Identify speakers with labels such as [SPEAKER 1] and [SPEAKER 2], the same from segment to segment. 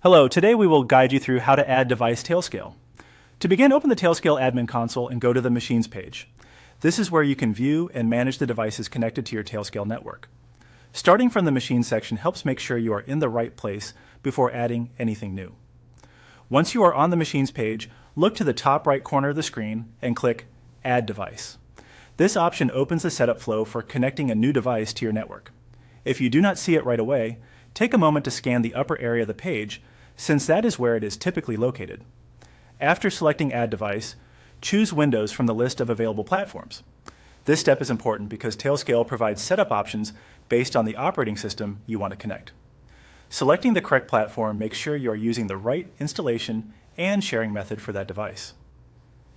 [SPEAKER 1] Hello, today we will guide you through how to add device Tailscale. To begin, open the Tailscale admin console and go to the Machines page. This is where you can view and manage the devices connected to your Tailscale network. Starting from the Machines section helps make sure you are in the right place before adding anything new. Once you are on the Machines page, look to the top right corner of the screen and click Add Device. This option opens the setup flow for connecting a new device to your network. If you do not see it right away, take a moment to scan the upper area of the page, since that is where it is typically located. After selecting Add Device, choose Windows from the list of available platforms. This step is important because Tailscale provides setup options based on the operating system you want to connect. Selecting the correct platform makes sure you are using the right installation and sharing method for that device.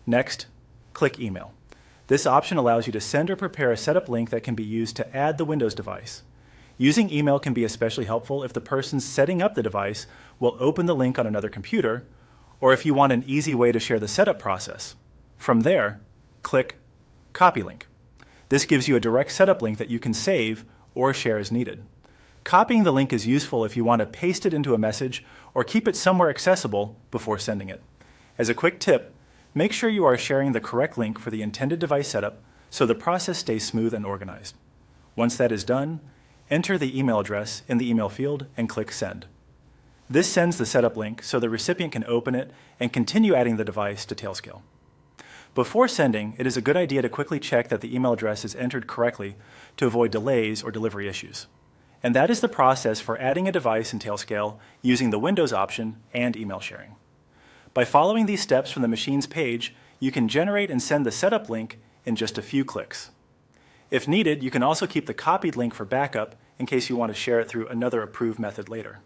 [SPEAKER 1] Next, click Email. This option allows you to send or prepare a setup link that can be used to add the Windows device. Using email can be especially helpful if the person setting up the device will open the link on another computer, or if you want an easy way to share the setup process. From there, click Copy Link. This gives you a direct setup link that you can save or share as needed. Copying the link is useful if you want to paste it into a message or keep it somewhere accessible before sending it. As a quick tip, make sure you are sharing the correct link for the intended device setup so the process stays smooth and organized. Once that is done, enter the email address in the email field and click Send. This sends the setup link so the recipient can open it and continue adding the device to Tailscale. Before sending, it is a good idea to quickly check that the email address is entered correctly to avoid delays or delivery issues. And that is the process for adding a device in Tailscale using the Windows option and email sharing. By following these steps from the Machines page, you can generate and send the setup link in just a few clicks. If needed, you can also keep the copied link for backup in case you want to share it through another approved method later.